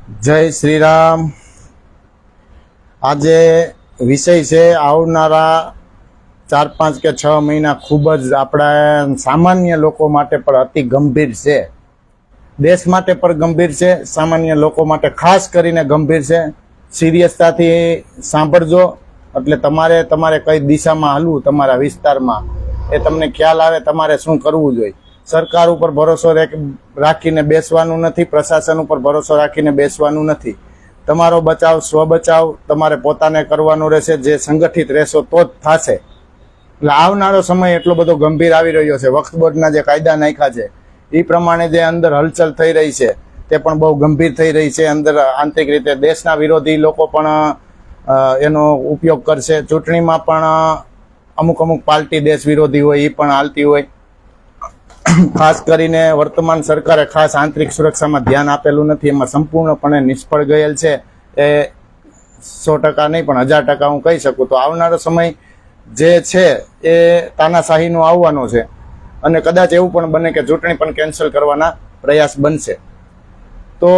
જય શ્રી રામ। આજે વિષય છે આવનારા 4-5 કે 6 મહિના ખૂબ જ આપણા સામાન્ય લોકો માટે પણ અતિ ગંભીર છે। દેશ માટે પણ ગંભીર છે, સામાન્ય લોકો માટે ખાસ કરીને ગંભીર છે। સિરિયસતાથી સાંભળજો એટલે તમારે કઈ દિશામાં હાલવું તમારા વિસ્તારમાં એ તમને ખ્યાલ આવે, તમારે શું કરવું જોઈએ। સરકાર ઉપર ભરોસો રાખીને બેસવાનું નથી, પ્રશાસન ઉપર ભરોસો રાખીને બેસવાનું નથી। તમારો બચાવ સ્વબચાવ તમારે પોતાને કરવાનો રહેશે। જે સંગઠિત રહેશો તો જ થશે। એટલે આવનારો સમય એટલો બધો ગંભીર આવી રહ્યો છે। વક્ફ બોર્ડના જે કાયદા નાખ્યા છે એ પ્રમાણે જે અંદર હલચલ થઈ રહી છે તે પણ બહુ ગંભીર થઈ રહી છે। અંદર આંતરિક રીતે દેશના વિરોધી લોકો પણ એનો ઉપયોગ કરશે। ચૂંટણીમાં પણ અમુક પાર્ટી દેશ વિરોધી હોય એ પણ હાલતી હોય। ખાસ કરીને વર્તમાન સરકારે ખાસ આંતરિક સુરક્ષામાં ધ્યાન આપેલું નથી, એમાં સંપૂર્ણપણે નિષ્ફળ ગયેલ છે। એ 100% નહીં પણ 1000% હું કહી શકું તો આવનારો સમય જે છે એ તાનાશાહીનો આવવાનો છે અને કદાચ એવું પણ બને કે ચૂંટણી પણ કેન્સલ કરવાના પ્રયાસ બનશે। તો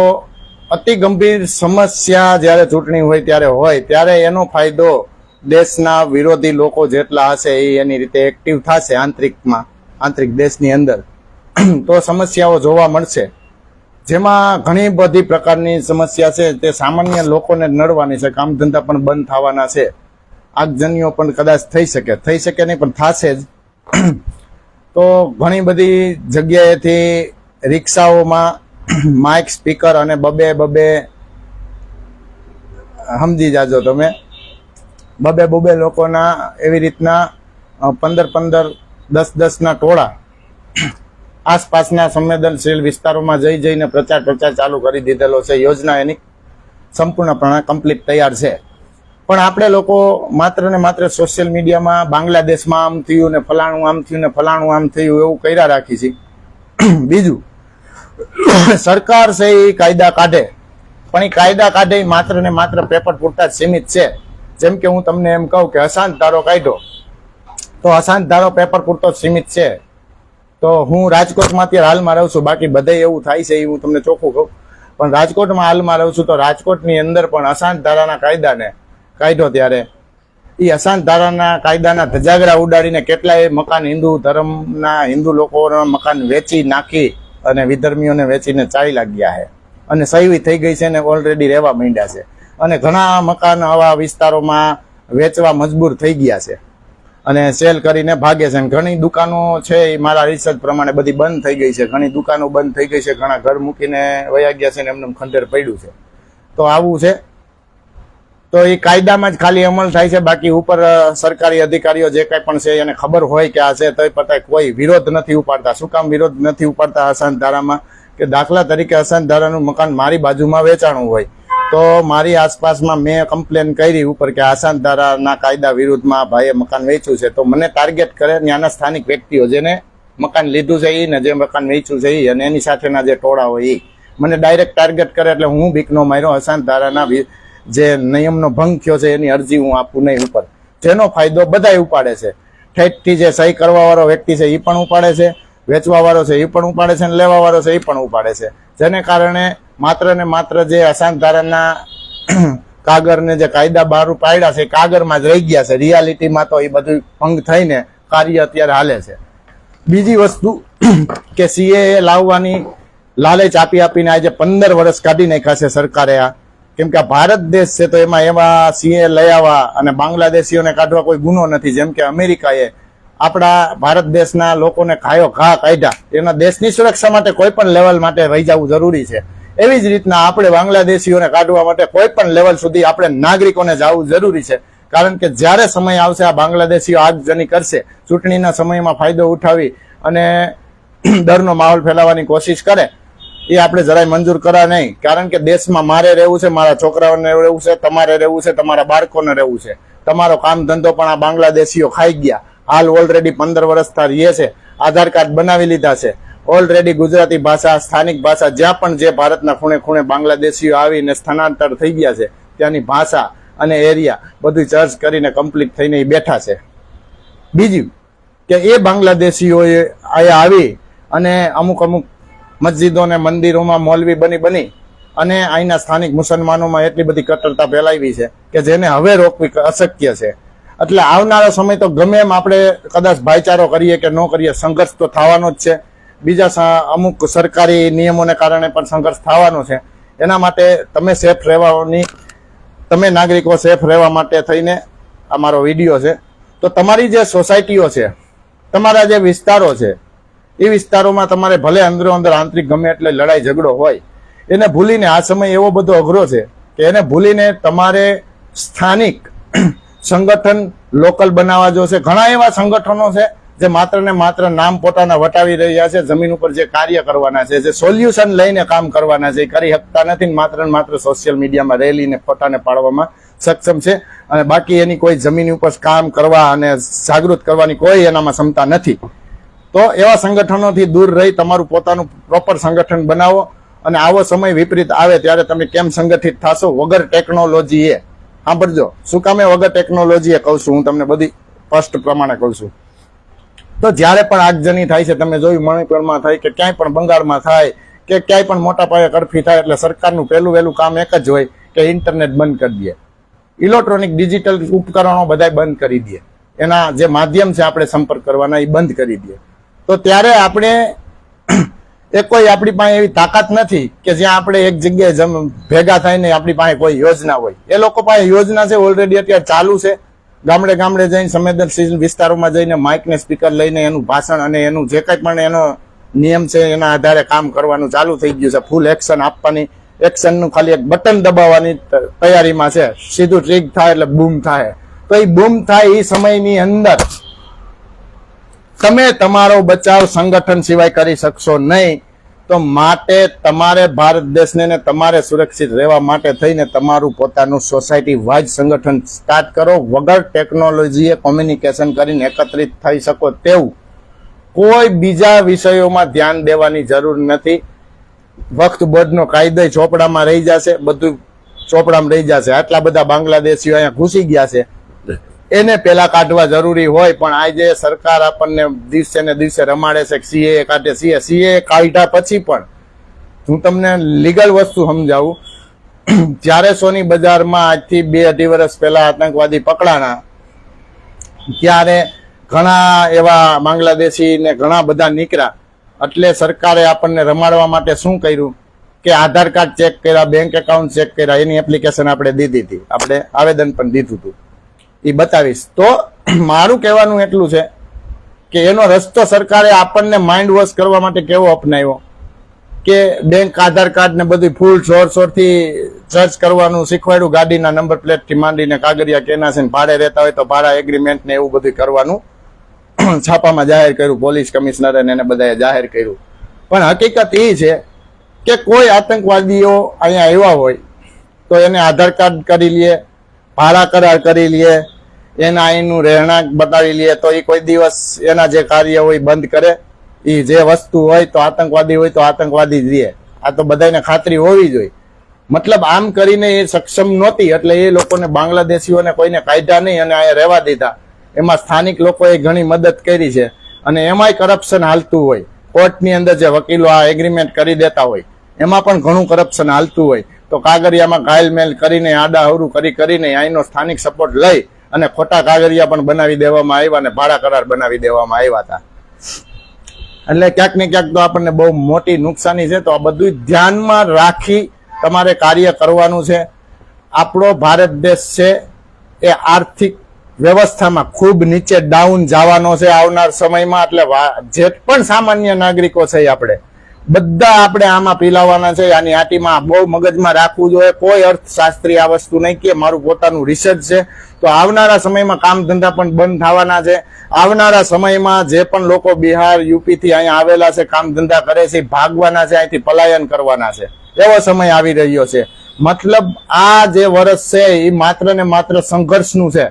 અતિ ગંભીર સમસ્યા જ્યારે ચૂંટણી હોય ત્યારે એનો ફાયદો દેશના વિરોધી લોકો જેટલા હશે એ એની રીતે એક્ટિવ થશે આંતરિક દેશની અંદર તો સમસ્યાઓ જોવા મળશે। જેમાં ઘણી બધી પ્રકારની સમસ્યા છે તે સામાન્ય લોકોને નડવાની છે। કામ ધંધા પણ બંધ થવાના છે, આગજનીઓ પણ કદાચ થઈ શકે નહીં પણ થશે જ। તો ઘણી બધી જગ્યાએથી રિક્ષાઓમાં માઇક સ્પીકર અને બબે સમજી જાજો તમે, બબે લોકોના એવી રીતના 15 10 ટોળા આસપાસના સંવેદનશીલ વિસ્તારોમાં જઈને પ્રચાર ચાલુ કરી દીધેલો છે। યોજના એની સંપૂર્ણપણે કમ્પ્લીટ તૈયાર છે, પણ આપણે લોકો માત્ર ને માત્ર સોશિયલ મીડિયામાં બાંગ્લાદેશમાં આમ થયું ને ફલાણું આમ થયું ને ફલાણું આમ થયું એવું કર્યા રાખી છે। બીજું, સરકાર છે એ કાયદા કાઢે પણ એ કાયદા કાઢે માત્ર ને માત્ર પેપર પૂરતા જ સીમિત છે। જેમ કે હું તમને એમ કહું કે અશાંત ધારો કાઢ્યો તો અશાંત ધારો પેપર પૂરતો સીમિત છે। તો હું રાજકોટમાં અત્યારે હાલમાં રહું છું, બાકી બધે એવું થાય છે એ હું તમને ચોખ્ખું કહું, પણ રાજકોટમાં હાલમાં રહું છું તો રાજકોટની અંદર પણ અશાંત ધારાના કાયદાને કાઢ્યો ત્યારે એ અશાંત ધારાના કાયદાના ધજાગરા ઉડાડીને કેટલાય મકાન હિન્દુ ધર્મના હિન્દુ લોકોના મકાન વેચી નાખી અને વિધર્મીઓને વેચીને ચાલી ગયા છે અને સહી થઈ ગઈ છે ને ઓલરેડી રહેવા માંડ્યા છે અને ઘણા મકાન આવા વિસ્તારોમાં વેચવા મજબૂર થઈ ગયા છે અને સેલ કરીને ભાગે છે। ઘણી દુકાનો છે એ મારા રિસર્ચ પ્રમાણે બધી બંધ થઈ ગઈ છે, ઘણી દુકાનો બંધ થઈ ગઈ છે, ઘણા ઘર મૂકીને વયા ગયા છે ને એમને ખંડેર પડ્યું છે। તો આવું છે, તો એ કાયદામાં જ ખાલી અમલ થાય છે, બાકી ઉપર સરકારી અધિકારીઓ જે કાંઈ પણ છે એને ખબર હોય કે આ છે તો પતા કોઈ વિરોધ નથી ઉપાડતા। શું કામ વિરોધ નથી ઉપાડતા અશાંત ધારામાં? કે દાખલા તરીકે અશાંત ધારાનું મકાન મારી બાજુમાં વેચાણું હોય તો મારી આસપાસમાં મેં કમ્પ્લેન કરી ઉપર કે અશાંત ધારાના કાયદા વિરુદ્ધમાં ભાઈએ મકાન વેચ્યું છે, તો મને ટાર્ગેટ કરે ત્યાંના સ્થાનિક વ્યક્તિઓ જેને મકાન લીધું છે એ ને જે મકાન વેચ્યું છે એ અને એની સાથેના જે ટોળા હોય એ મને ડાયરેક્ટ ટાર્ગેટ કરે એટલે હું બીકનો માર્યો અશાંત ધારાના જે નિયમનો ભંગ થયો છે એની અરજી હું આપું નહીં ઉપર, જેનો ફાયદો બધાય ઉપાડે છે। ઠેઠથી જે સહી કરવાવાળો વ્યક્તિ છે એ પણ ઉપાડે છે, વેચવા વાળો છે એ પણ ઉપાડે છે અને લેવા વાળો છે એ પણ ઉપાડે છે, જેને કારણે માત્ર ને માત્ર જે અશાંત ધારાના કાગળને જે કાયદા બહાર પાડ્યા છે કાગળમાં જ રહી ગયા છે, રિયાલિટીમાં તો એ બધું ભંગ થઈને કાર્ય અત્યારે હાલે છે। બીજી વસ્તુ કે સીએએ લાવવાની લાલચ આપીને આજે 15 વર્ષ કાઢી નાખ્યા છે સરકારે આ, કેમ કે આ ભારત દેશ છે તો એમાં સીએ લઈ આવવા અને બાંગ્લાદેશીઓને કાઢવા કોઈ ગુનો નથી। જેમ કે અમેરિકાએ આપણા ભારત દેશના લોકોને ઘા કાઢ્યા, એના દેશની સુરક્ષા માટે કોઈ પણ લેવલ માટે રહી જવું જરૂરી છે, એવી જ રીતના આપણે બાંગ્લાદેશીઓને કાઢવા માટે કોઈ પણ લેવલ સુધી આપણે નાગરિકોને જવું જરૂરી છે। કારણ કે જ્યારે સમય આવશે આ બાંગ્લાદેશીઓ આગજની કરશે, ચૂંટણીના સમયમાં ફાયદો ઉઠાવી અને ડરનો માહોલ ફેલાવવાની કોશિશ કરે એ આપણે જરાય મંજૂર કરા નહીં। કારણ કે દેશમાં મારે રહેવું છે, મારા છોકરાઓને રહેવું છે, તમારે રહેવું છે, તમારા બાળકોને રહેવું છે, તમારો કામ ધંધો પણ આ બાંગ્લાદેશીઓ ખાઈ ગયા। હાલ ઓલરેડી 15 વર્ષથી રહે છે, આધાર કાર્ડ બનાવી લીધા છે, ઓલરેડી ગુજરાતી ભાષા સ્થાનિક ભાષા જ્યાં પણ જે ભારતના ખૂણે બાંગ્લાદેશીઓ આવીને સ્થાનાંતર થઈ ગયા છે ત્યાંની ભાષા અને એરિયા બધું ચર્ચ કરીને કમ્પ્લીટ થઈને એ બેઠા છે। બીજું કે એ બાંગ્લાદેશીઓએ અહીંયા આવી અને અમુક મસ્જિદો ને મંદિરોમાં મૌલવી બની અને અહીંના સ્થાનિક મુસલમાનોમાં એટલી બધી કટ્ટરતા ફેલાવી છે કે જેને હવે રોકવી અશક્ય છે. એટલે આવનારો સમય તો ગમે એમ આપણે કદાચ ભાઈચારો કરીએ કે ન કરીએ, સંઘર્ષ તો થવાનો જ છે. બીજા અમુક સરકારી નિયમોને કારણે પણ સંઘર્ષ થવાનો છે. એના માટે તમે નાગરિકો સેફ રહેવા માટે થઈને આ મારો વિડીયો છે. તો તમારી જે સોસાયટીઓ છે, તમારા જે વિસ્તારો છે, એ વિસ્તારોમાં તમારે ભલે અંદરો અંદર આંતરિક ગમે એટલે લડાઈ ઝઘડો હોય, એને ભૂલીને આ સમય એવો બધો અઘરો છે કે એને ભૂલીને તમારે સ્થાનિક સંગઠન લોકલ બનાવવા જોશે. ઘણા એવા સંગઠનો છે જે માત્ર ને માત્ર નામ પોતાના વટાવી રહ્યા છે. જમીન ઉપર જે કાર્ય કરવાના છે, જે સોલ્યુશન લઈને કામ કરવાના છે, એ કરી શકતા નથી. માત્ર ને માત્ર સોશિયલ મીડિયામાં રેલીને ફોટાને પાડવામાં સક્ષમ છે. અને બાકી એની કોઈ જમીન ઉપર કામ કરવા અને જાગૃત કરવાની કોઈ એનામાં ક્ષમતા નથી. તો એવા સંગઠનોથી દૂર રહી તમારું પોતાનું પ્રોપર સંગઠન બનાવો. અને આવો સમય વિપરીત આવે ત્યારે તમે કેમ સંગઠિત થશો? વગર ટેકનોલોજીએ. સાંભળજો, શું કામે વગર ટેકનોલોજીએ કહું છું, હું તમને બધી સ્પષ્ટ પ્રમાણે કહું છું. તો જ્યારે પણ આગજની થાય છે, તમે જોયું મણિપુરમાં થાય કે ક્યાંય પણ બંગાળમાં થાય કે ક્યાંય પણ મોટા પાયે કરફી થાય, એટલે સરકારનું વહેલું કામ એક જ હોય કે ઇન્ટરનેટ બંધ કરી દે, ઇલેક્ટ્રોનિક ડિજિટલ ઉપકરણો બધા બંધ કરી દે, એના જે માધ્યમ છે આપણે સંપર્ક કરવાના એ બંધ કરી દે. તો ત્યારે આપણે કોઈ આપણી પાસે એવી તાકાત નથી કે જ્યાં આપણે એક જગ્યાએ ભેગા થઈને આપણી પાસે કોઈ યોજના હોય. એ લોકો પાસે યોજના છે, ઓલરેડી અત્યારે ચાલુ છે. ગામડે જઈને સંવેદનશીલ વિસ્તારોમાં જઈને માઇક ને સ્પીકર લઈને એનું ભાષણ અને એનું જે કંઈ પણ એનો નિયમ છે એના આધારે કામ કરવાનું ચાલુ થઈ ગયું છે. ફૂલ એક્શન આપવાની, એક્શનનું ખાલી એક બટન દબાવવાની તૈયારીમાં છે. સીધું ટ્રીગ થાય એટલે બૂમ થાય. તો એ બૂમ થાય એ સમયની અંદર તમે તમારો બચાવ સંગઠન સિવાય કરી શકશો નહીં. તો માટે તમારે ભારત દેશને ને તમારે સુરક્ષિત રહેવા માટે થઈને તમારું પોતાનું સોસાયટી વાઇઝ સંગઠન સ્ટાર્ટ કરો. વગર ટેકનોલોજીએ કોમ્યુનિકેશન કરીને એકત્રિત થઈ શકો તેવું કોઈ બીજા વિષયોમાં ધ્યાન દેવાની જરૂર નથી. વક્ત બોર્ડનો કાયદો ચોપડામાં રહી જશે, બધું ચોપડામાં રહી જશે. આટલા બધા બાંગ્લાદેશીઓ અહીંયા ઘૂસી ગયા છે, એને પેલા કાઢવા જરૂરી હોય. પણ આજે સરકાર આપણને દિવસે ને દિવસે રમાડે છે, સીએ કાઢે. સીએ કાઢ્યા પછી પણ હું તમને લીગલ વસ્તુ સમજાવું. જ્યારે સોની બજારમાં આજથી 2-2.5 વર્ષ પહેલા આતંકવાદી પકડાણા, ત્યારે ઘણા એવા બાંગ્લાદેશી ને ઘણા બધા નીકળ્યા. એટલે સરકારે આપણને રમાડવા માટે શું કર્યું કે આધાર કાર્ડ ચેક કર્યા, બેંક એકાઉન્ટ ચેક કર્યા, એની એપ્લિકેશન આપણે દીધી હતી, આપણે આવેદન પણ દીધું હતું. એ બતાવીશ. તો મારું કહેવાનું એટલું છે કે એનો રસ્તો સરકારે આપણને માઇન્ડ વોશ કરવા માટે કેવો અપનાવ્યો કે બેંક આધાર કાર્ડ ને બધું ફૂલ જોરશોરથી સર્ચ કરવાનું શીખવાડ્યું. ગાડીના નંબર પ્લેટ થી માંડીને કાગળિયા કેના છે, ભાડે રહેતા હોય તો ભાડા એગ્રીમેન્ટ ને એવું બધું કરવાનું છાપામાં જાહેર કર્યું. પોલીસ કમિશનરે એને બધાએ જાહેર કર્યું. પણ હકીકત એ છે કે કોઈ આતંકવાદીઓ અહીંયા આવ્યા હોય તો એને આધાર કાર્ડ કરી લે, ભાડા કરાર કરી લે, એના એનું રહેણાંક બતાવી લે, તો એ કોઈ દિવસ એના જે કાર્ય હોય બંધ કરે. એ જે વસ્તુ હોય તો આતંકવાદી હોય તો આતંકવાદી જ રહે. આ તો બધાને ખાતરી હોવી જોઈએ. મતલબ આમ કરીને એ સક્ષમ નહોતી એટલે એ લોકોને બાંગ્લાદેશીઓને કોઈને કાઢ્યા નહીં અને અહીંયા રહેવા દીધા. એમાં સ્થાનિક લોકોએ ઘણી મદદ કરી છે. અને એમાંય કરપ્શન હાલતું હોય. કોર્ટની અંદર જે વકીલો આ એગ્રીમેન્ટ કરી દેતા હોય એમાં પણ ઘણું કરપ્શન હાલતું હોય. તો કાગળિયામાં ઘાયલમેલ કરીને આડા અવરું કરીને અહીંનો સ્થાનિક સપોર્ટ લઈ અને ખોટા કાગળિયા પણ બનાવી દેવામાં આવ્યા અને ભાડા કરાર બનાવી દેવામાં આવ્યા હતા. એટલે ક્યાંક ને ક્યાંક તો આપણને બહુ મોટી નુકસાની છે. તો આ બધું ધ્યાનમાં રાખી તમારે કાર્ય કરવાનું છે. આપણો ભારત દેશ છે એ આર્થિક વ્યવસ્થામાં ખૂબ નીચે ડાઉન જવાનો છે આવનાર સમયમાં. એટલે જે પણ સામાન્ય નાગરિકો છે આપણે બધા આમાં પીલાવાના છે. આની આટીમાં બહુ મગજમાં રાખવું જોઈએ. કોઈ અર્થશાસ્ત્રી આ વસ્તુ નહીં કે મારું પોતાનું રિસર્ચ છે. તો આવનારા સમયમાં કામ ધંધા પણ બંધ થવાના છે. આવનારા સમયમાં જે પણ લોકો બિહાર યુપી થી અહીંયા આવેલા છે, કામ ધંધા કરે છે, ભાગવાના છે, અહીંથી પલાયન કરવાના છે. એવો સમય આવી રહ્યો છે. મતલબ આ જે વર્ષ છે એ માત્ર ને માત્ર સંઘર્ષનું છે.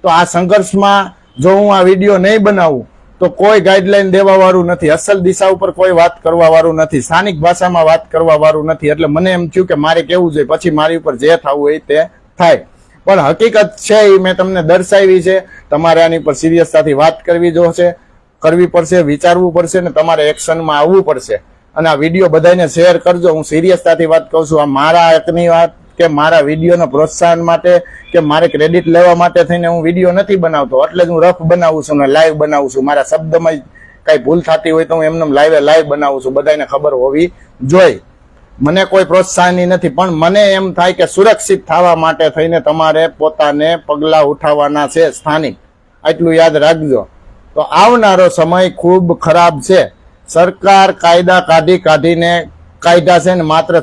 તો આ સંઘર્ષમાં જો હું આ વિડીયો નહીં બનાવું તો કોઈ ગાઈડલાઈન દેવા વાળું નથી, અસલ દિશા ઉપર કોઈ વાત કરવા વાળું નથી, સ્થાનિક ભાષામાં વાત કરવા વાળું નથી. એટલે મને એમ થયું કે મારે કેવું જોઈએ, પછી મારી ઉપર જે થવું હોય તે થાય. પણ હકીકત છે એ મેં તમને દર્શાવી છે. તમારે આની પર સિરિયસતાથી વાત કરવી પડશે, વિચારવું પડશે ને તમારે એક્શનમાં આવવું પડશે. અને આ વિડીયો બધાને શેર કરજો. હું સિરિયસતાથી વાત કહું છું. આ મારા એકની વાત કે મારા વિડીયોનો પ્રોત્સાહન માટે કે મારે ક્રેડિટ લેવા માટે થઈને હું વિડીયો નથી બનાવતો. એટલે જ હું રફ બનાવું છું ને લાઈવ બનાવું છું. મારા શબ્દમાં કઈ ભૂલ થતી હોય તો હું એમને લાઈવ બનાવું છું. બધાને ખબર હોવી જોઈએ. મને કોઈ પ્રોત્સાહન નથી, પણ મને એમ થાય કે સુરક્ષિત થવા માટે થઈને તમારે પોતાને પગલાં ઉઠાવવાના છે સ્થાનિક. આટલું યાદ રાખજો. તો આવનારો સમય ખૂબ ખરાબ છે. સરકાર કાયદા કાઢીને કાયદા છે ને માત્ર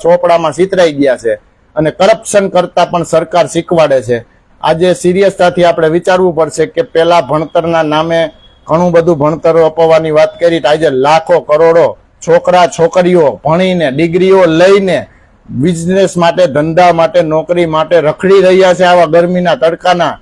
ચોપડામાં ચિતરાઈ ગયા છે અને કરપ્શન કરતા પણ સરકાર શીખવાડે છે. આજે સિરિયસતાથી આપણે વિચારવું પડશે કે પેલા ભણતરના નામે ઘણું બધું ભણતરો અપાવવાની વાત કરી. આજે લાખો કરોડો છોકરા છોકરીઓ ભણીને ડિગ્રીઓ લઈને બિઝનેસ માટે, ધંધા માટે, નોકરી માટે રખડી રહ્યા છે આવા ગરમીના તડકાના.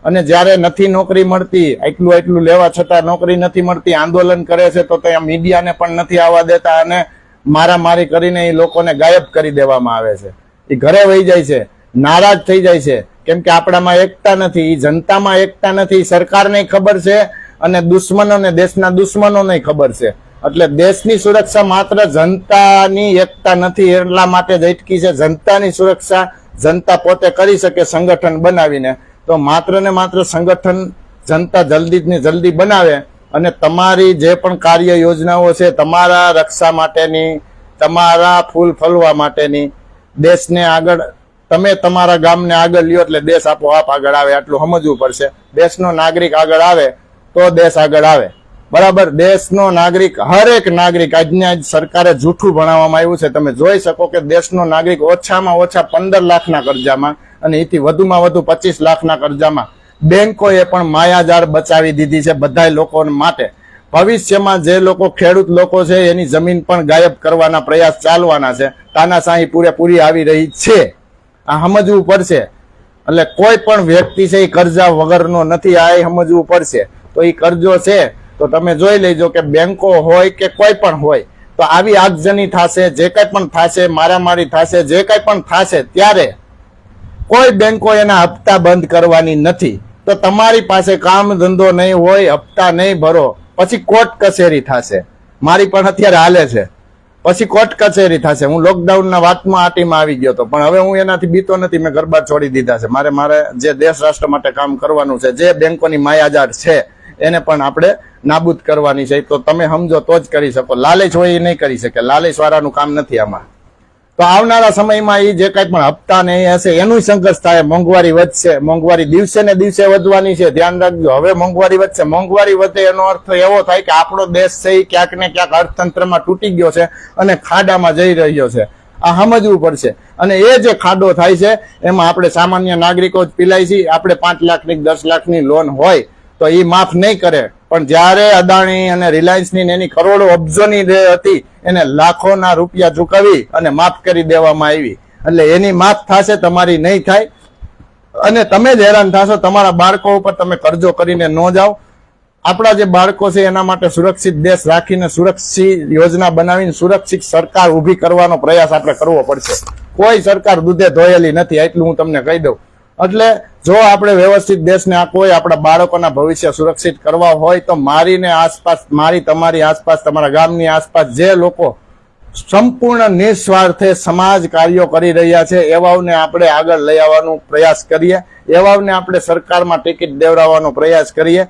અને જ્યારે નથી નોકરી મળતી, એટલું લેવા છતાં નોકરી નથી મળતી, આંદોલન કરે છે તો ત્યાં મીડિયાને પણ નથી આવવા દેતા અને મારામારી કરીને એ લોકોને ગાયબ કરી દેવામાં આવે છે. એ ઘરે વહી જાય છે, નારાજ થઈ જાય છે, કેમ કે આપણામાં એકતા નથી, એ જનતામાં એકતા નથી. સરકારને ખબર છે અને દુશ્મનોને, દેશના દુશ્મનોને ખબર છે. એટલે દેશની સુરક્ષા માત્ર જનતાની એકતા નથી એટલા માટે જ અટકી છે. જનતાની સુરક્ષા જનતા પોતે કરી શકે સંગઠન બનાવીને. તો માત્ર ને માત્ર સંગઠન જનતા જલ્દી બનાવે અને તમારી જે પણ કાર્ય યોજનાઓ છે તમારા રક્ષા માટેની, તમારા ફૂલ ફલવા માટેની, દેશને આગળ, તમે તમારા ગામને આગળ લ્યો એટલે દેશ આપોઆપ આગળ આવે. આટલું સમજવું પડશે. દેશનો નાગરિક આગળ આવે તો દેશ આગળ આવે. બરાબર. દેશનો નાગરિક, હરેક નાગરિક, આજની આજ સરકારે જૂઠું ભણાવવામાં આવ્યું છે. તમે જોઈ શકો કે દેશનો નાગરિક ઓછામાં ઓછા 15 લાખના કર્જામાં અને એથી વધુમાં વધુ 25 લાખના કર્જામાં. બેંકોએ પણ માયાજાળ બચાવી દીધી છે બધા લોકો માટે. ભવિષ્યમાં જે લોકો ખેડૂત લોકો છે એની જમીન પણ ગાયબ કરવાના પ્રયાસ ચાલવાના છે. તાનાશાહી પૂરેપૂરી આવી રહી છે. આ સમજવું પડશે. એટલે કોઈ પણ વ્યક્તિ છે એ કર્જા વગરનો નથી, આ સમજવું પડશે. તો એ કરજો છે તો તમે જોઈ લેજો કે બેંકો હોય કે કોઈ પણ હોય તો આવી આગજની થશે, જે કંઈ પણ થશે, મારામારી થશે, જે કંઈ પણ થશે ત્યારે કોઈ બેંકો એના હપ્તા બંધ કરવાની નથી. તો તમારી પાસે કામ ધંધો નહીં હોય, હપ્તા નહીં ભરો, પછી કોર્ટ કચેરી થશે. મારી પણ અત્યારે હાલે છે. પછી કોર્ટ કચેરી થશે. હું લોકડાઉનના વાતમાં આટીમાં આવી ગયો હતો, પણ હવે હું એનાથી બીતો નથી. મેં ઘર બાર છોડી દીધા છે. મારે જે દેશ રાષ્ટ્ર માટે કામ કરવાનું છે, જે બેંકોની માયાજાળ છે એને પણ આપણે નાબૂદ કરવાની છે. તો તમે સમજો તો જ કરી શકો. લાલચ હોય એ નહીં કરી શકે. લાલચ વાળાનું કામ નથી આમાં. તો આવનારા સમયમાં એ જે કંઈ પણ હપ્તા ને હશે એનું સંઘર્ષ થાય. મોંઘવારી વધશે. મોંઘવારી દિવસે ને દિવસે વધવાની છે. ધ્યાન રાખજો. હવે મોંઘવારી વધશે. મોંઘવારી વધે એનો અર્થ એવો થાય કે આપણો દેશ છે એ ક્યાંક ને ક્યાંક અર્થતંત્રમાં તૂટી ગયો છે અને ખાડામાં જઈ રહ્યો છે. આ સમજવું પડશે. અને એ જે ખાડો થાય છે એમાં આપણે સામાન્ય નાગરિકો જ પીલાય છીએ. આપણે 5 લાખની 10 લાખની લોન હોય તો એ માફ નહીં કરે. પણ જ્યારે અદાણી અને રિલાયન્સની એની કરોડો અબજોની હતી એને લાખોના રૂપિયા ચૂકવી અને માફ કરી દેવામાં આવી. એટલે એની માફ થશે, તમારી નહીં થાય. અને તમે જ હેરાન થશો. તમારા બાળકો ઉપર તમે કરજો કરીને ન જાઓ. આપણા જે બાળકો છે એના માટે સુરક્ષિત દેશ રાખીને, સુરક્ષિત યોજના બનાવીને સુરક્ષિત સરકાર ઊભી કરવાનો પ્રયાસ આપણે કરવો પડશે. કોઈ સરકાર દૂધે ધોયેલી નથી, એટલું હું તમને કહી દઉં. એટલે જો આપણે વ્યવસ્થિત દેશને આ કોઈ આપણા બાળકોના ભવિષ્ય સુરક્ષિત કરવા હોય તો મારીને આસપાસ, મારી તમારી આસપાસ, તમારા ગામની આસપાસ જે લોકો સંપૂર્ણ નિસ્વાર્થે સમાજ કાર્યો કરી રહ્યા છે એવાઓને આપણે આગળ લઈ આવવાનો પ્રયાસ કરીએ. એવાઓને આપણે સરકારમાં ટિકિટ દેવડાવવાનો પ્રયાસ કરીએ.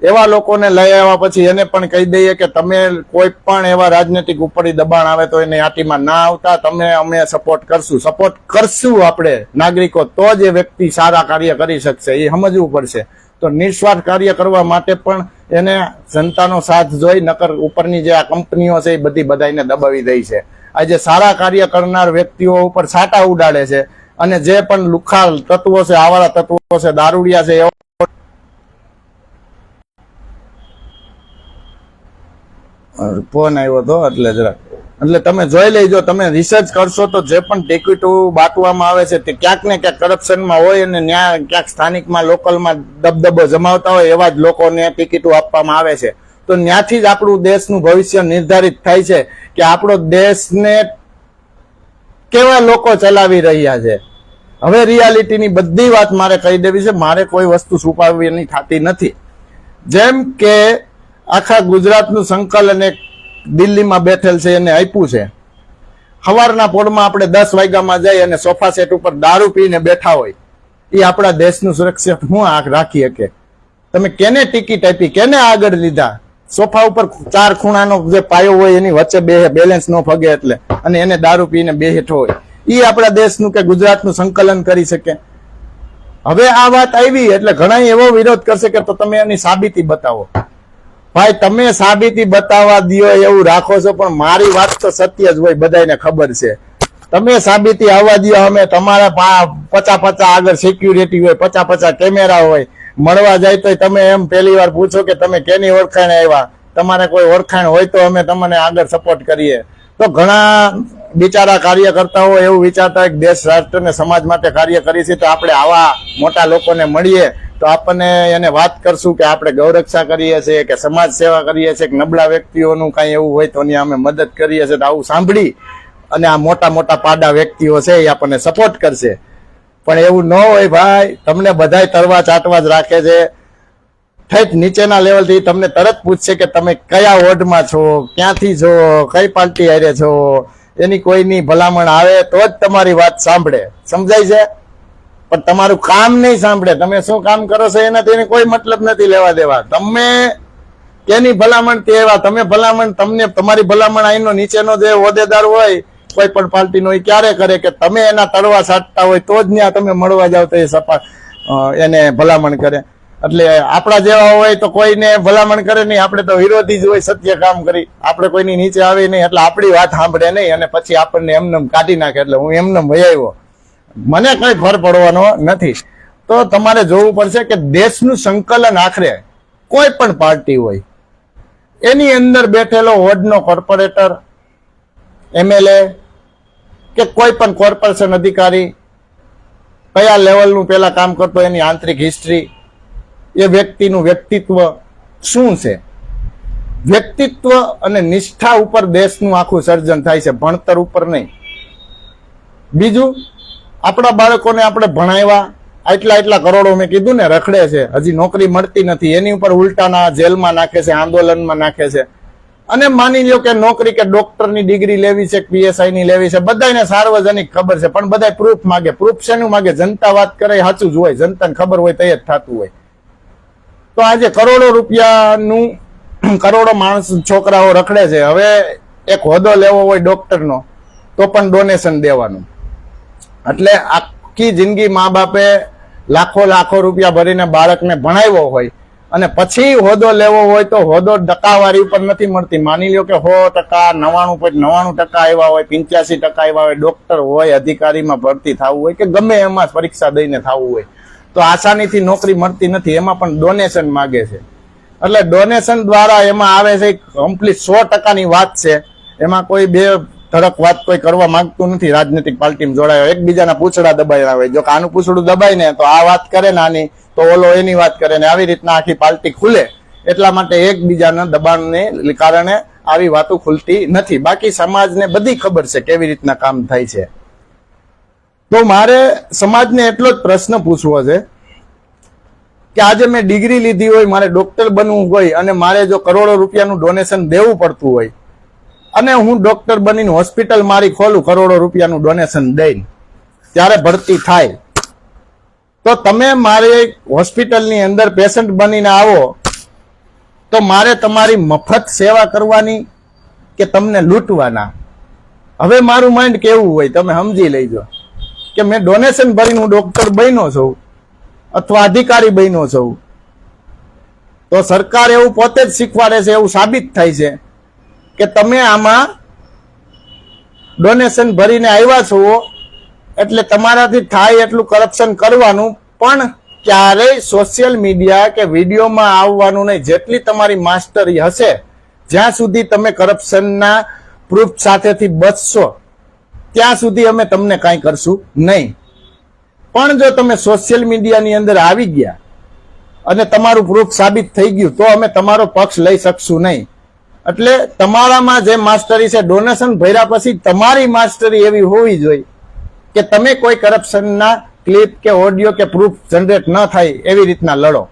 એવા લોકોને લઈ આવ્યા પછી એને પણ કહી દઈએ કે તમે કોઈ પણ એવા રાજનૈતિક ઉપરી દબાણ આવે તો એને આટીમાં ના આવતા. તમે અમે સપોર્ટ કરશું આપણે નાગરિકો, તો જ એ વ્યક્તિ સારા કાર્ય કરી શકશે. એ સમજવું પડશે. તો નિસ્વાર્થ કાર્ય કરવા માટે પણ એને જનતાનો સાથ જોઈ, નકર ઉપરની જે આ કંપનીઓ છે એ બધાને દબાવી દઈ છે. આજે સારા કાર્ય કરનાર વ્યક્તિઓ ઉપર છાંટા ઉડાડે છે અને જે પણ લુખ્ખા તત્વો છે, આવારા તત્વો છે, દારૂડિયા છે, ફોન આવ્યો હતો એટલે તમે જોઈ લેજો. તમે રિસર્ચ કરશો તો જે પણ ટિકિટો બાંટવામાં આવે છે તે ક્યાંક ને ક્યાંક કરપ્શનમાં હોય અને ત્યાં ક્યાંક સ્થાનિકમાં, લોકલમાં દબદબો જમાવતા હોય એવા જ લોકોને ટિકિટો આપવામાં આવે છે. તો ત્યાંથી જ આપણું દેશનું ભવિષ્ય નિર્ધારિત થાય છે કે આપણો દેશને કેવા લોકો ચલાવી રહ્યા છે. હવે રિયાલિટીની બધી વાત મારે કહી દેવી છે. મારે કોઈ વસ્તુ છુપાવવાની થતી નથી. જેમ કે આખા ગુજરાતનું સંકલન એક દિલ્હીમાં બેઠેલ છે એને આપ્યું છે. સવારના પોળમાં આપણે 10 વાગ્યામાં જઈ અને સોફા સેટ ઉપર દારૂ પીને બેઠા હોય, એ આપણા દેશનું સુરક્ષિત હું રાખી શકે? તમે કેને ટિકિટ આપી, કેને આગળ લીધા? સોફા ઉપર 4 ખૂણાનો જે પાયો હોય એની વચ્ચે બેલેન્સ ન ફગે એટલે, અને એને દારૂ પીને બેઠો હોય, એ આપણા દેશનું કે ગુજરાતનું સંકલન કરી શકે? હવે આ વાત આવી એટલે ઘણા એવો વિરોધ કરશે કે તો તમે એની સાબિતી બતાવો. ભાઈ તમે સાબિતી બતાવવા દો એવું રાખો છો, પણ મારી વાત તો સત્ય જ હોય, બધાને ખબર છે. તમે સાબિતી આવવા દો, અમે તમારા 50 આગળ સિક્યુરિટી હોય, 50 કેમેરા હોય, મળવા જાય તો તમે એમ પહેલી વાર પૂછો કે તમે કેની ઓળખાણ આવ્યા, તમારે કોઈ ઓળખાણ હોય તો અમે તમને આગળ સપોર્ટ કરીએ. તો ઘણા બિચારા કાર્યકર્તાઓ એવું વિચારતા કે દેશ રાષ્ટ્ર અને સમાજ માટે કાર્ય કરી છે, તો આપણે આવા મોટા લોકોને મળીએ તો આપણને એને વાત કરશું કે આપણે ગૌરક્ષા કરીએ છીએ કે સમાજ સેવા કરીએ છીએ કે નબળા વ્યક્તિઓનું કાંઈ એવું હોય તો ત્યાં અમે મદદ કરીએ છીએ. તો આવું સાંભળી અને આ મોટા મોટા પાડા વ્યક્તિઓ છે એ આપણને સપોર્ટ કરશે. પણ એવું ન હોય ભાઈ, તમને બધાય તરવા ચાટવા જ રાખે છે. ઠેઠ નીચેના લેવલથી તમને તરત પૂછશે કે તમે કયા વોર્ડમાં છો, ક્યાંથી છો, કઈ પાર્ટી હારે છો. એની કોઈની ભલામણ આવે તો જ તમારી વાત સાંભળે, સમજાય છે? પણ તમારું કામ નહીં સાંભળે, તમે શું કામ કરો છો એના તેને કોઈ મતલબ નથી લેવા દેવા. તમે કેની ભલામણ તેવા, તમે ભલામણ તમને તમારી ભલામણ અહીંનો નીચેનો જે હોદ્દેદાર હોય કોઈ પણ પાર્ટીનો, એ ક્યારે કરે કે તમે એના તળવા સાટતા હોય તો જ ત્યાં તમે મળવા જાવ તો એ એને ભલામણ કરે. એટલે આપણા જેવા હોય તો કોઈને ભલામણ કરે નહીં, આપણે તો વિરોધી જ હોય, સત્ય કામ કરી. આપણે કોઈની નીચે આવી નહીં એટલે આપણી વાત સાંભળે નહીં અને પછી આપણને એમનેમ કાઢી નાખે. એટલે હું એમનેમ વયાવ્યો, મને કઈ ફર પડવાનો નથી. તો તમારે જોવું પડશે કે દેશનું સંકલન આખરે કોઈ પણ પાર્ટી હોય એની અંદર બેઠેલો વોર્ડનો કોર્પોરેટર, MLA કે કોઈ પણ કોર્પોરેશન અધિકારી કયા લેવલનું પેલા કામ કરતો, એની આંતરિક હિસ્ટ્રી, એ વ્યક્તિનું વ્યક્તિત્વ શું છે. વ્યક્તિત્વ અને નિષ્ઠા ઉપર દેશનું આખું સર્જન થાય છે, ભણતર ઉપર નહીં. બીજું, આપણા બાળકોને આપણે ભણાવ્યા, એટલા કરોડો મેં કીધું ને રખડે છે, હજી નોકરી મળતી નથી, એની ઉપર ઉલટાના જેલમાં નાખે છે, આંદોલનમાં નાખે છે. અને માની લો કે નોકરી કે ડોક્ટરની ડિગ્રી લેવી છે, PSI ની લેવી છે, બધાને સાર્વજનિક ખબર છે, પણ બધા પ્રૂફ માગે. પ્રૂફ શેનું માગે? જનતા વાત કરે સાચું જ હોય, જનતાને ખબર હોય તો જ થતું હોય. તો આજે કરોડો રૂપિયાનું કરોડો માણસ છોકરાઓ રખડે છે. હવે એક હોદ્દો લેવો હોય ડોક્ટરનો તો પણ ડોનેશન દેવાનું. એટલે આખી જિંદગી મા બાપે લાખો રૂપિયા ભરીને બાળકને ભણાવ્યો હોય અને પછી હોદ્દો લેવો હોય તો હોદ્દો ટકાવારી ઉપર નથી મળતી. માની લો કે 100%, 99.99% આવ્યા હોય, 85% આવ્યા હોય, ડોક્ટર હોય, અધિકારીમાં ભરતી થવું હોય કે ગમે એમાં પરીક્ષા દઈને થવું હોય તો આસાનીથી નોકરી મળતી નથી. એમાં પણ ડોનેશન માગે છે. એટલે ડોનેશન દ્વારા એમાં આવે છે કમ્પ્લીટ 100%ની વાત છે. એમાં કોઈ બે ધડક વાત કોઈ કરવા માંગતું નથી. રાજનૈતિક પાર્ટીમાં જોડાયો, એકબીજાના પૂછડા દબાયા હોય. જો કે આનું પૂછડું દબાય ને તો આ વાત કરે ને આની, તો ઓલો એની વાત કરે ને, આવી રીતના આખી પાર્ટી ખુલે. એટલા માટે એકબીજાના દબાણને કારણે આવી વાતો ખુલતી નથી. બાકી સમાજને બધી ખબર છે કેવી રીતના કામ થાય છે. તો મારે સમાજને એટલો જ પ્રશ્ન પૂછવો છે કે આજે મેં ડિગ્રી લીધી હોય, મારે ડોક્ટર બનવું હોય અને મારે જો કરોડો રૂપિયાનું ડોનેશન દેવું પડતું હોય અને હું ડોક્ટર બનીને હોસ્પિટલ મારી ખોલું કરોડો રૂપિયાનું ડોનેશન દઈને, ત્યારે ભરતી થાય તો તમે મારી હોસ્પિટલની અંદર પેશન્ટ બનીને આવો તો મારે તમારી મફત સેવા કરવાની કે તમને લૂંટવાના? હવે મારું માઇન્ડ કેવું હોય તમે સમજી લેજો કે મેં ડોનેશન ભરીને હું ડોક્ટર બન્યો છું અથવા અધિકારી બન્યો છું, તો સરકાર એવું પોતે જ શીખવાડે છે, એવું સાબિત થાય છે કે તમે આમાં ડોનેશન ભરીને આવ્યા છો એટલે તમારાથી થાય એટલું કરપ્શન કરવાનું, પણ ક્યારેય સોશિયલ મીડિયા કે વિડીયોમાં આવવાનું નહીં. જેટલી તમારી માસ્ટરી હશે, જ્યાં સુધી તમે કરપ્શનના પ્રૂફ સાથેથી બચશો ત્યાં સુધી અમે તમને કાંઈ કરશું નહીં. પણ જો તમે સોશિયલ મીડિયાની અંદર આવી ગયા અને તમારું પ્રૂફ સાબિત થઈ ગયું તો અમે તમારો પક્ષ લઈ શકશું નહીં. એટલે તમારામાં જે માસ્ટરી છે, ડોનેશન ભર્યા પછી તમારી માસ્ટરી એવી હોવી જોઈએ કે તમે કોઈ કરપ્શનના ક્લિપ કે ઓડિયો કે પ્રૂફ જનરેટ ન થાય એવી રીતના લડો.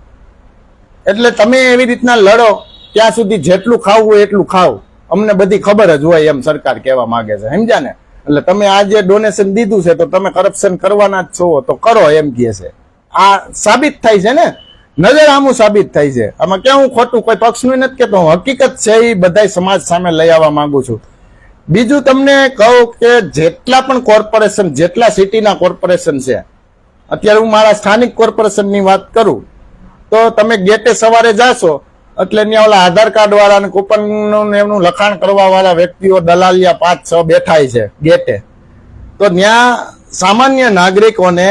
એટલે તમે એવી રીતના લડો ત્યાં સુધી જેટલું ખાવું હોય એટલું ખાવ અમને બધી ખબર જ હોય એમ સરકાર કહેવા માંગે છે, સમજ્યા ને? એટલે તમે આ જે ડોનેશન દીધું છે તો તમે કરપ્શન કરવાના જ છો તો કરો એમ કહે છે. આ સાબિત થાય છે ને, નજર આમું સાબિત થાય છે. આમાં ક્યાં હું ખોટું કોઈ પક્ષનું નથી કહેતો, હકીકત છે એ બધા સમાજ સામે લઈ આવવા માંગુ છું. બીજું તમને કહું કે જેટલા પણ કોર્પોરેશન, જેટલા સિટીના કોર્પોરેશન છે, અત્યારે હું મારા સ્થાનિક કોર્પોરેશનની વાત કરું તો તમે ગેટે સવારે જાશો એટલે ત્યાં ઓલા આધાર કાર્ડ વાળા અને કૂપનનું એમનું લખાણ કરવા વાળા વ્યક્તિઓ દલાલિયા 5-6 બેઠાય છે ગેટે. તો ત્યાં સામાન્ય નાગરિકોને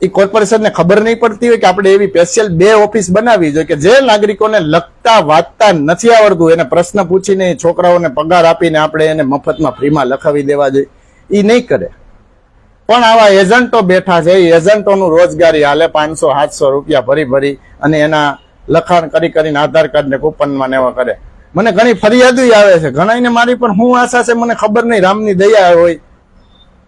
એ કોર્પોરેશનને ખબર નહીં પડતી હોય કે આપણે એવી સ્પેશિયલ 2 ઓફિસ બનાવી જોઈએ કે જે નાગરિકોને લખતા વાંચતા નથી આવડતું એને પ્રશ્ન પૂછીને છોકરાઓને પગાર આપીને આપણે એને મફતમાં ફ્રીમાં લખાવી દેવા જોઈએ. એ નહીં કરે, પણ આવા એજન્ટો બેઠા છે, એ એજન્ટોનું રોજગારી હાલે 500-700 રૂપિયા ભરી અને એના લખાણ કરીને આધાર કાર્ડ ને કૂપનમાં ને એવા કરે. મને ઘણી ફરિયાદો આવે છે, ઘણાને મારી પણ હું આશા છે, મને ખબર નહીં રામની દયા હોય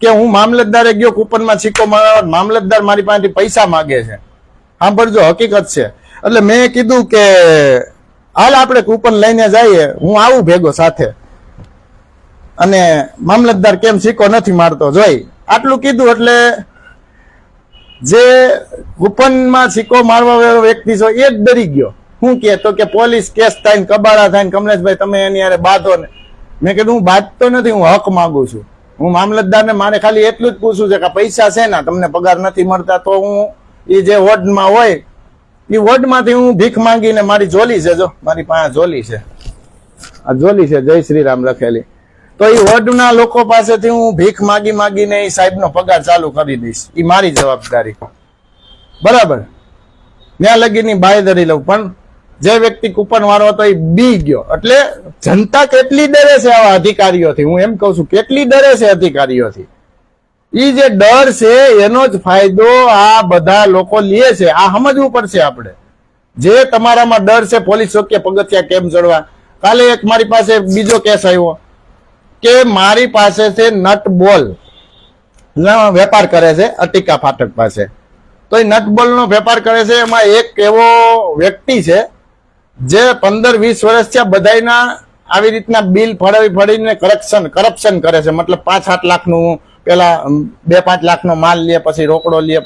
કે હું મામલતદારે ગયો કૂપનમાં સિક્કો મારવા, મામલતદાર મારી પાસેથી પૈસા માગે છે. સાંભળજો, હકીકત છે. એટલે મેં કીધું કે હાલ આપણે કૂપન લઈને જઈએ, હું આવું ભેગો સાથે, અને મામલતદાર કેમ સિક્કો નથી મારતો જોઈ. આટલું કીધું એટલે જે કૂપનમાં સિક્કો મારવા વાળો વ્યક્તિ છે એ જ ડરી ગયો. શું કે તો કે પોલીસ કેસ થાય ને કબાડા થાય ને કમલેશભાઈ તમે એની યારે બાંધો ને. મેં કીધું હું બાંધતો નથી, હું હક માંગુ છું. હું મામલતદારને મારે ખાલી એટલું જ પૂછું છે કે પૈસા છે ને તમને પગાર નથી મળતા તો હું એ જે વોર્ડમાં હોય એ વોર્ડમાંથી હું ભીખ માંગીને, મારી ઝોલી છે, જો મારી પાસે ઝોલી છે, આ ઝોલી છે જય શ્રી રામ લખેલી, તો એ વોર્ડના લોકો પાસેથી હું ભીખ માગીને એ સાહેબનો પગાર ચાલુ કરી દઈશ. એ મારી જવાબદારી, બરાબર? ત્યાં લગીની બાંયધરી લઉં. પણ જે વ્યક્તિ કૂપન વાળો હતો એ બી ગયો. એટલે જનતા કેટલી ડરે છે આવા અધિકારીઓથી, હું એમ કઉ છું, કેટલી ડરે છે અધિકારીઓથી. એ જે ડર છે એનો જ ફાયદો આ બધા લોકો લે છે. આ સમજવું પડશે આપણે. જે તમારામાં ડર છે, પોલીસ ચોકીએ પગથિયા કેમ ચડવા. કાલે એક મારી પાસે બીજો કેસ આવ્યો કે મારી પાસે છે નટ બોલ વેપાર કરે છે અટિકા ફાટક પાસે. તો એ નટ બોલ નો વેપાર કરે છે. એમાં એક એવો વ્યક્તિ છે જે 15-20 વર્ષ થયા બધાના આવી રીતના બિલ ફળીને કરપ્શન કરે છે. મતલબ 5-8 લાખનું પેલા 2-5 લાખનો માલ લે, પછી રોકડો લે,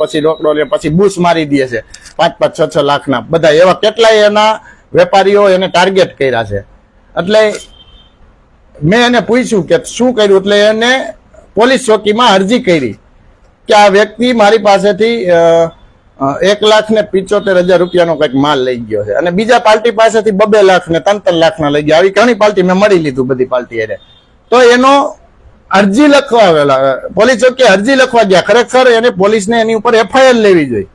પછી બૂસ મારી દે છે 5-6 લાખના. બધા એવા કેટલાય એના વેપારીઓ એને ટાર્ગેટ કર્યા છે. એટલે મેં એને પૂછ્યું કે શું કર્યું, એટલે એને પોલીસ ચોકીમાં અરજી કરી કે આ વ્યક્તિ મારી પાસેથી 1,75,000 રૂપિયાનો કંઈક માલ લઈ ગયો છે અને બીજા પાર્ટી પાસેથી 2 લાખ ને 3 લાખના લઈ ગયા. આવી ઘણી પાર્ટી મેં મળી લીધું બધી પાર્ટી એને. તો એનો અરજી લખવા પોલીસ ચોકી અરજી લખવા ગયા. ખરેખર એને પોલીસને એની ઉપર FIR લેવી જોઈએ.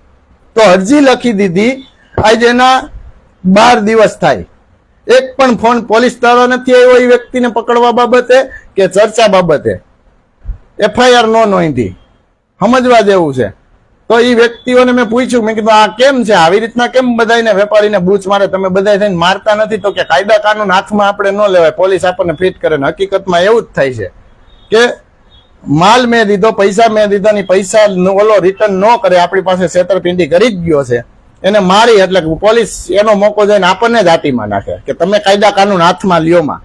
તો અરજી લખી દીધી. આજે એના 12 દિવસ થાય, એક પણ ફોન પોલીસ દ્વારા નથી આવ્યો એ વ્યક્તિને પકડવા બાબતે કે ચર્ચા બાબતે. FIR નો નોંધી. સમજવા જેવું છે. તો એ વ્યક્તિઓને મેં પૂછ્યું, મેં કીધું આ કેમ છે, આવી રીતના કેમ બધાને વેપારીને બૂચ મારે, તમે બધા થઈને મારતા નથી? તો કે કાયદા કાનૂન હાથમાં આપણે ન લેવાય, પોલીસ આપણને ફિટ કરે. ને હકીકતમાં એવું જ થાય છે કે માલ મેં દીધો, પૈસા મેં દીધા, ની પૈસા ઓલો રિટર્ન ન કરે, આપણી પાસે છેતરપિંડી કરી જ ગયો છે, એને મારી. એટલે પોલીસ એનો મોકો જઈને આપણને જ હાટીમાં નાખે કે તમે કાયદા કાનૂન હાથમાં લ્યોમાં.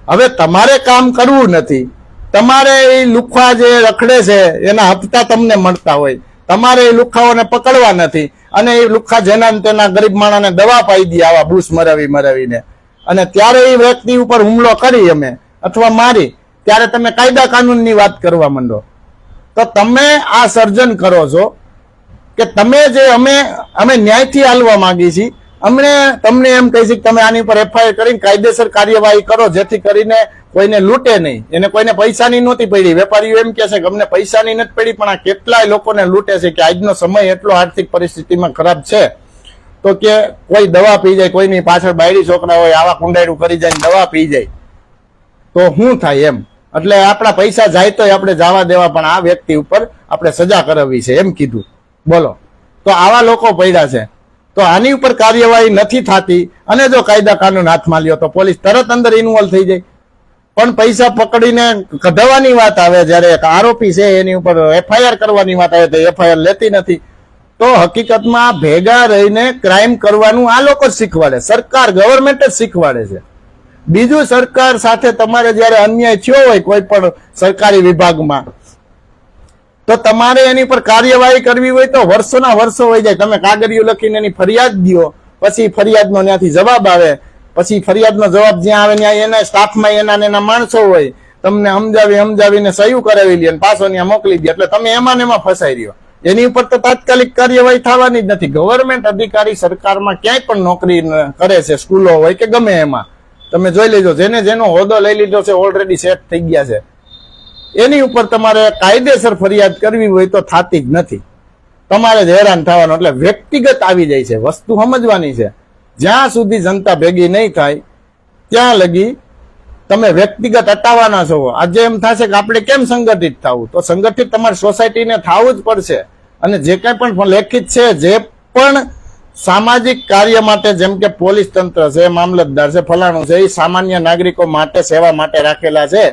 હવે તમારે કામ કરવું નથી, તમારે એ લુખ્ખા જે રખડે છે એના હપ્તા તમને મળતા હોય, તમારે એ લુખ્ખાઓને પકડવા નથી. અને એ લુખ્ખા જેના તેના ગરીબ માણસને દવા પાઈ દે આવા બૂસ મરાવીને, અને ત્યારે એ વ્યક્તિ ઉપર હુમલો કરી અમે અથવા મારી, ત્યારે તમે કાયદા કાનૂનની વાત કરવા માંડો. તો તમે આ સર્જન કરો છો કે તમે જે અમે ન્યાયથી હાલવા માંગી છીએ. અમને તમને એમ કહી છે કે તમે આની ઉપર FIR કરીને કાયદેસર કાર્યવાહી કરો, જેથી કરીને કોઈને લૂંટે નહીં. એને કોઈને પૈસાની નહોતી પડી. વેપારીઓ એમ કે છે કે અમને પૈસાની નથી પડી, પણ આ કેટલાય લોકોને લૂંટે છે. કે આજનો સમય એટલો આર્થિક પરિસ્થિતિમાં ખરાબ છે તો કે કોઈ દવા પી જાય, કોઈની પાછળ બાયડી છોકરા હોય આવા કુંડાયડું કરી જાય, દવા પી જાય તો શું થાય એમ. એટલે આપણા પૈસા જાય તો આપણે જવા દેવા, પણ આ વ્યક્તિ ઉપર આપણે સજા કરાવવી છે એમ કીધું. બોલો, તો આવા લોકો પડ્યા છે. તો આની ઉપર કાર્યવાહી નથી થતી અને જો કાયદા કાનૂન હાથમાં લ્યો તો પોલીસ તરત અંદર ઇન્વોલ્વ થઈ જાય. પણ પૈસા પકડીને કઢાવવાની વાત આવે, જયારે એક આરોપી છે એની ઉપર FIR કરવાની વાત આવે તો FIR લેતી નથી. તો હકીકતમાં ભેગા રહીને ક્રાઇમ કરવાનું આ લોકો જ શીખવાડે, સરકાર ગવર્મેન્ટ જ શીખવાડે છે. બીજું, સરકાર સાથે તમારે જયારે અન્યાય થયો હોય કોઈ પણ સરકારી વિભાગમાં, તો તમારે એની પર કાર્યવાહી કરવી હોય તો વર્ષોના વર્ષો હોય જાય. તમે કાગળિયું લખીને એની ફરિયાદ દો, પછી ફરિયાદનો ત્યાંથી જવાબ આવે, પછી ફરિયાદનો જવાબ જ્યાં આવે ત્યાં એના સ્ટાફમાં એના માણસો હોય, તમને સમજાવીને સહી કરાવી લે, પાછો ત્યાં મોકલી દે, એટલે તમે એમાં ને એમાં ફસાઈ રહ્યો. એની ઉપર તો તાત્કાલિક કાર્યવાહી થવાની જ નથી. ગવર્મેન્ટ અધિકારી સરકારમાં ક્યાંય પણ નોકરી કરે છે, સ્કૂલો હોય કે ગમે એમાં, તમે જોઈ લેજો, જેનો હોદ્દો લઈ લીધો છે ઓલરેડી સેટ થઈ ગયા છે, એની ઉપર તમારે કાયદેસર ફરિયાદ કરવી હોય તો થતી જ નથી. તમારે જ હેરાન થવાનું. એટલે વ્યક્તિગત આવી જાય છે. વસ્તુ સમજવાની છે, જ્યાં સુધી જનતા ભેગી નહીં થાય ત્યાં લગી તમે વ્યક્તિગત અટાવવાના છો. આજે એમ થશે કે આપણે કેમ સંગઠિત થવું, તો સંગઠિત તમારી સોસાયટીને થવું જ પડશે. અને જે કંઈ પણ લેખિત છે, જે પણ સામાજિક કાર્ય માટે, જેમ કે પોલીસ તંત્ર છે, મામલતદાર છે, ફલાણું છે, એ સામાન્ય નાગરિકો માટે સેવા માટે રાખેલા છે.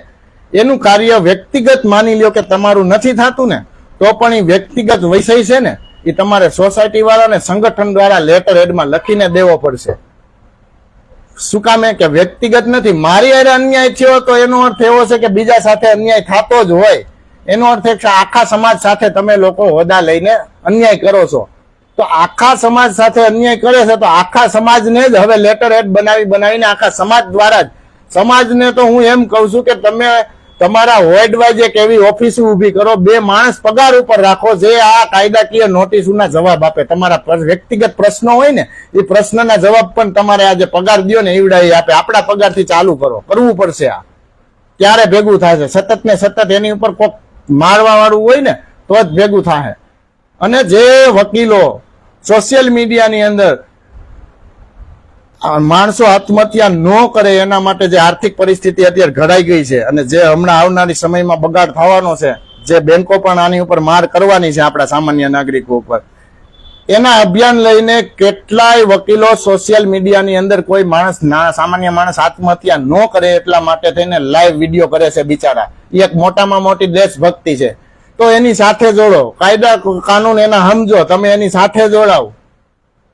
એનું કાર્ય વ્યક્તિગત માની લ્યો કે તમારું નથી થતું ને, તો પણ એ વ્યક્તિગત વિષય છે ને, એ તમારે સોસાયટી વાળાને સંગઠન દ્વારા લેટર હેડમાં લખીને દેવો પડશે. શું કામે કે વ્યક્તિગત નથી. મારી હારે અન્યાય થયો તો એનો અર્થ એવો છે કે બીજા સાથે અન્યાય થતો જ હોય. એનો અર્થ એ કે આખા સમાજ સાથે તમે લોકો હોદ્દા લઈને અન્યાય કરો છો. તો આખા સમાજ સાથે અન્યાય કરે છે તો આખા સમાજને જ હવે લેટર હેડ બનાવીને આખા સમાજ દ્વારા જ, સમાજને તો હું એમ કહું છું કે તમે તમારા વોર્ડ વાઇઝ એક એવી ઓફિસ ઊભી કરો, 2 માણસ પગાર ઉપર રાખો, જે આ કાયદાકીય નોટિસોના જવાબ આપે. તમારા વ્યક્તિગત પ્રશ્નો હોય ને, એ પ્રશ્નના જવાબ પણ તમારે આજે પગાર દો ને એવડા આપે. આપણા પગારથી ચાલુ કરવું પડશે. આ ત્યારે ભેગું થશે. સતત ને સતત એની ઉપર કોક મારવા વાળું હોય ને તો જ ભેગું થાય. અને જે વકીલો સોશિયલ મીડિયાની અંદર માણસો આત્મહત્યા ન કરે એના માટે જે આર્થિક પરિસ્થિતિ અત્યારે ઘડાઈ ગઈ છે, અને જે હમણાં આવનારી સમયમાં બગાડ થવાનો છે, જે બેંકો પણ આની ઉપર માર કરવાની છે આપણા સામાન્ય નાગરિકો ઉપર, એના અભિયાન લઈને કેટલાય વકીલો સોશિયલ મીડિયાની અંદર કોઈ માણસ સામાન્ય માણસ આત્મહત્યા ન કરે એટલા માટે થઈને લાઈવ વિડીયો કરે છે બિચારા. એ એક મોટામાં મોટી દેશભક્તિ છે. તો એની સાથે જોડો, કાયદા કાનૂન એના સમજો, તમે એની સાથે જોડાઓ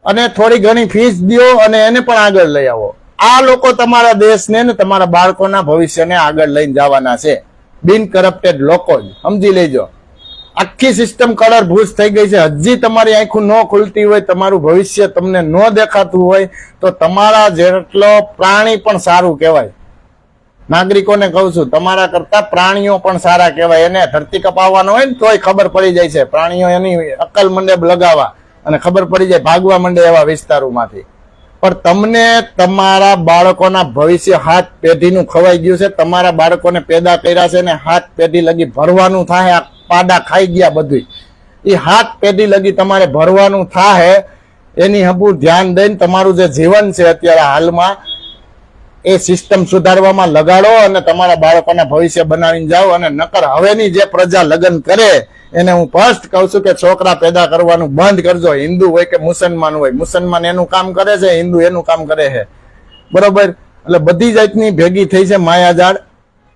અને થોડી ઘણી ફીસ દો અને એને પણ આગળ લઈ આવો. આ લોકો તમારા દેશને ને તમારા બાળકોના ભવિષ્યને આગળ લઈને જવાના છે. બિન કરપ્ટેડ લોકો જ સમજી લેજો. આખી સિસ્ટમ કલર ભૂસ થઈ ગઈ છે. હજી તમારી આંખું ન ખુલતી હોય, તમારું ભવિષ્ય તમને ન દેખાતું હોય, તો તમારા જેટલો પ્રાણી પણ સારું કહેવાય. નાગરિકોને કહું છું, તમારા કરતા પ્રાણીઓ પણ સારા કહેવાય. એને ધરતી કપાવવાનો હોય ને તોય ખબર પડી જાય છે. પ્રાણીઓ એની અક્કલ મંડે લગાવવા અને ખબર પડી જાય, ભાગવા માંડે એવા વિસ્તારોમાંથી. પણ તમને તમારા બાળકોના ભવિષ્ય 7 પેઢીનું ખવાઈ ગયું છે. તમારા બાળકોને પેદા કર્યા છે ને 7 પેઢી લગી ભરવાનું થાય. આ પાડા ખાઈ ગયા બધું. એ 7 પેઢી લગી તમારે ભરવાનું થાય. એની હબું ધ્યાન દઈને તમારું જે જીવન છે અત્યારે હાલમાં, એ સિસ્ટમ સુધારવામાં લગાડો અને તમારા બાળકોના ભવિષ્ય બનાવીને જાઓ. અને નકર હવેની જે પ્રજા લગ્ન કરે એને હું ફર્સ્ટ કહું છું કે છોકરા પેદા કરવાનું બંધ કરજો. હિન્દુ હોય કે મુસલમાન હોય, મુસલમાન એનું કામ કરે છે, હિન્દુ એનું કામ કરે છે, બરોબર. એટલે બધી જાતની ભેગી થઈ છે માયાજાળ.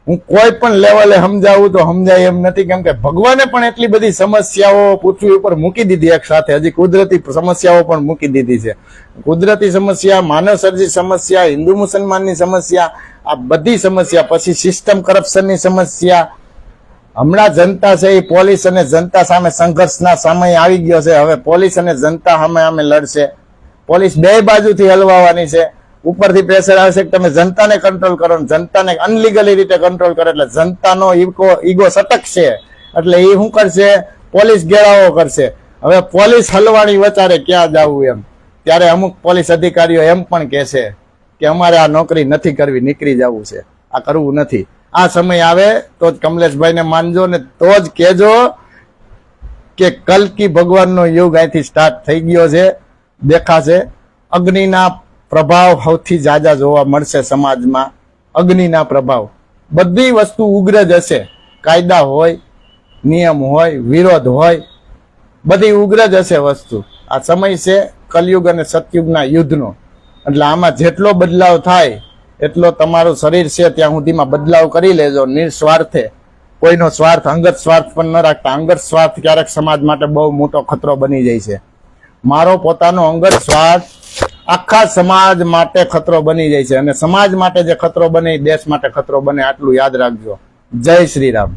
હું કોઈ પણ લેવલે સમજાવું તો સમજાય એમ નથી, કેમ કે ભગવાને પણ એટલી બધી સમસ્યાઓ પૃથ્વી ઉપર મૂકી દીધી એક સાથે. હજી કુદરતી સમસ્યાઓ પણ મૂકી દીધી છે. કુદરતી સમસ્યા, માનવ સર્જિત સમસ્યા, હિન્દુ મુસલમાનની સમસ્યા, આ બધી સમસ્યા, પછી સિસ્ટમ કરપ્શનની સમસ્યા. હમણાં જનતા છે એ પોલીસ અને જનતા સામે સંઘર્ષના સમય આવી ગયો છે. હવે પોલીસ અને જનતા સામે લડશે. પોલીસ 2 બાજુથી હલવાવાની છે. ઉપરથી પ્રેશર આવશે કે તમે જનતાને કંટ્રોલ કરો, જનતાને અનલીગલી રીતે કંટ્રોલ કરે, એટલે જનતાનો ઈગો સટકશે. એટલે એ શું કરશે? પોલીસ ઘેરાવો કરશે. હવે પોલીસ હલવાણી વચારે ક્યાં જવું એમ. ત્યારે અમુક પોલીસ અધિકારીઓ એમ પણ કહેશે કે અમારે આ નોકરી નથી કરવી, નીકળી જવું છે, આ કરવું નથી. આ સમય આવે તો જ કમલેશભાઈને માનજો ને તો જ કહેજો કે કલ્કી ભગવાનનો યુગ અહીંથી સ્ટાર્ટ થઈ ગયો છે. દેખાશે અગ્નિના પ્રભાવ સૌથી જાજા જોવા મળશે સમાજમાં. અગ્નિના પ્રભાવ, બધી વસ્તુ ઉગ્ર જ હશે. કાયદા હોય, નિયમ હોય, વિરોધ હોય, બધી ઉગ્ર જ હશે વસ્તુ. આ સમય છે કલયુગ અને સતયુગના યુદ્ધનો. એટલે આમાં જેટલો બદલાવ થાય એટલો તમારું શરીર છે ત્યાં સુધીમાં બદલાવ કરી લેજો નિસ્વાર્થે. કોઈનો સ્વાર્થ, અંગત સ્વાર્થ પણ ન રાખતા. અંગત સ્વાર્થ ક્યારેક સમાજ માટે બહુ મોટો ખતરો બની જાય છે. મારો પોતાનો અંગત સ્વાર્થ આખા સમાજ માટે ખતરો બની જાય છે અને સમાજ માટે જે ખતરો બને એ દેશ માટે ખતરો બને, આટલું યાદ રાખજો. જય શ્રી રામ.